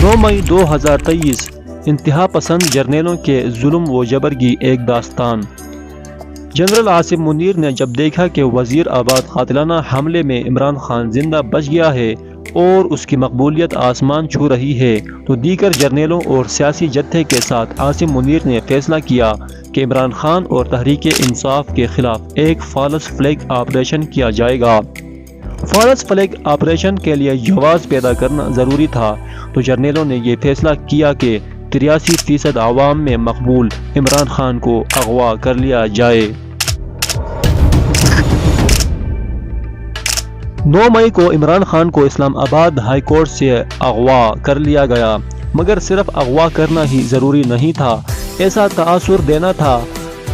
9 مئی 2023 انتہا پسند جرنیلوں کے ظلم و جبر کی ایک داستان۔ جنرل عاصم منیر نے جب دیکھا کہ وزیر آباد قاتلانہ حملے میں عمران خان زندہ بچ گیا ہے اور اس کی مقبولیت آسمان چھو رہی ہے، تو دیگر جرنیلوں اور سیاسی جتھے کے ساتھ عاصم منیر نے فیصلہ کیا کہ عمران خان اور تحریک انصاف کے خلاف ایک فالس فلیگ آپریشن کیا جائے گا۔ فالس فلیگ آپریشن کے لیے جواز پیدا کرنا ضروری تھا، تو جرنیلوں نے یہ فیصلہ کیا کہ 83% عوام میں مقبول عمران خان کو اغوا کر لیا جائے۔ 9 مئی کو عمران خان کو اسلام آباد ہائی کورٹ سے اغوا کر لیا گیا، مگر صرف اغوا کرنا ہی ضروری نہیں تھا، ایسا تاثر دینا تھا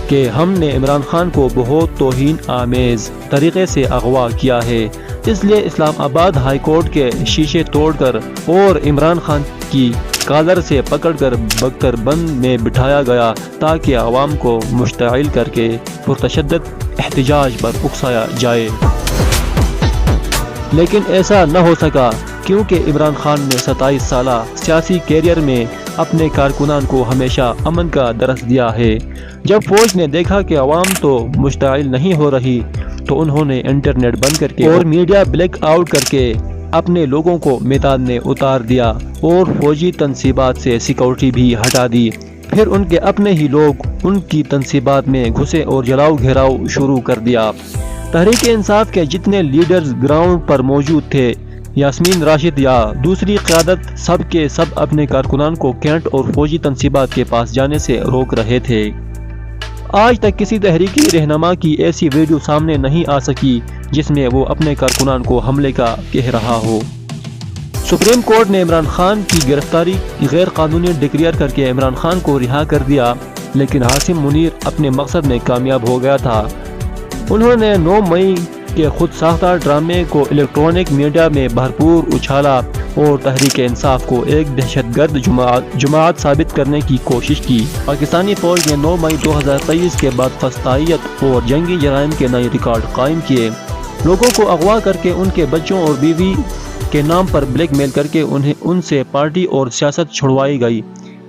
کہ ہم نے عمران خان کو بہت توہین آمیز طریقے سے اغوا کیا ہے، اس لیے اسلام آباد ہائی کورٹ کے شیشے توڑ کر اور عمران خان کی کالر سے پکڑ کر بکر بند میں بٹھایا گیا تاکہ عوام کو مشتعل کر کے پرتشدد احتجاج پر اکسایا جائے۔ لیکن ایسا نہ ہو سکا کیونکہ عمران خان نے 27 سالہ سیاسی کیریئر میں اپنے کارکنان کو ہمیشہ امن کا درس دیا ہے۔ جب فوج نے دیکھا کہ عوام تو مشتعل نہیں ہو رہی، تو انہوں نے انٹرنیٹ بند کر کے اور میڈیا بلیک آؤٹ کر کے اپنے لوگوں کو میدان میں اتار دیا اور فوجی تنصیبات سے سیکورٹی بھی ہٹا دی۔ پھر ان کے اپنے ہی لوگ ان کی تنصیبات میں گھسے اور جلاؤ گھیراؤ شروع کر دیا۔ تحریک انصاف کے جتنے لیڈرز گراؤنڈ پر موجود تھے، یاسمین راشد یا دوسری قیادت، سب کے سب اپنے کارکنان کو کینٹ اور فوجی تنصیبات کے پاس جانے سے روک رہے تھے۔ آج تک کسی تحریکی رہنما کی ایسی ویڈیو سامنے نہیں آ سکی جس میں وہ اپنے کارکنان کو حملے کا کہہ رہا ہو۔ سپریم کورٹ نے عمران خان کی گرفتاری غیر قانونی ڈکلیئر کر کے عمران خان کو رہا کر دیا، لیکن عاصم منیر اپنے مقصد میں کامیاب ہو گیا تھا۔ انہوں نے 9 مئی کے خود ساختہ ڈرامے کو الیکٹرانک میڈیا میں بھرپور اچھالا اور تحریک انصاف کو ایک دہشت گرد جماعت ثابت کرنے کی کوشش کی۔ پاکستانی فوج نے 9 مئی 2023 کے بعد فسطائیت اور جنگی جرائم کے نئے ریکارڈ قائم کیے۔ لوگوں کو اغوا کر کے ان کے بچوں اور بیوی کے نام پر بلیک میل کر کے ان سے پارٹی اور سیاست چھڑوائی گئی۔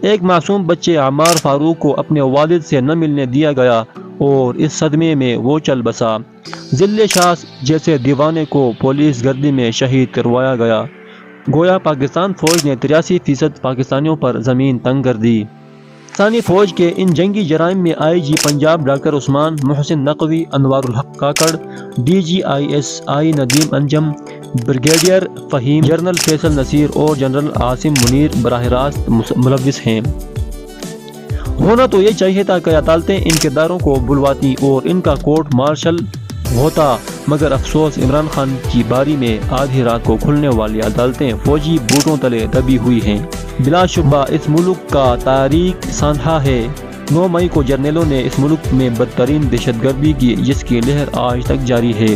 ایک معصوم بچے عمار فاروق کو اپنے والد سے نہ ملنے دیا گیا اور اس صدمے میں وہ چل بسا۔ ذل شاہ جیسے دیوانے کو پولیس گردی میں شہید کروایا گیا۔ گویا پاکستان فوج نے 83% پاکستانیوں پر زمین تنگ کر دی۔ پاکستانی فوج کے ان جنگی جرائم میں I G Punjab doctor Usman Mohsin Naqvi, Anwaar ul Haq Kakar, D G I S I Nadeem Anjum, brigadier Faheem, general Faisal Naseer اور جنرل عاصم منیر براہ راست ملوث ہیں۔ ہونا تو یہ چاہیے تھا کہ عدالتیں ان کرداروں کو بلواتی اور ان کا کورٹ مارشل ہوتا، مگر افسوس عمران خان کی باری میں آدھی رات کو کھلنے والی عدالتیں فوجی بوٹوں تلے دبی ہوئی ہیں۔ بلا شبہ اس ملک کا تاریخ سانحہ ہے۔ 9 مئی کو جرنیلوں نے اس ملک میں بدترین دہشت گردی کی، جس کی لہر آج تک جاری ہے۔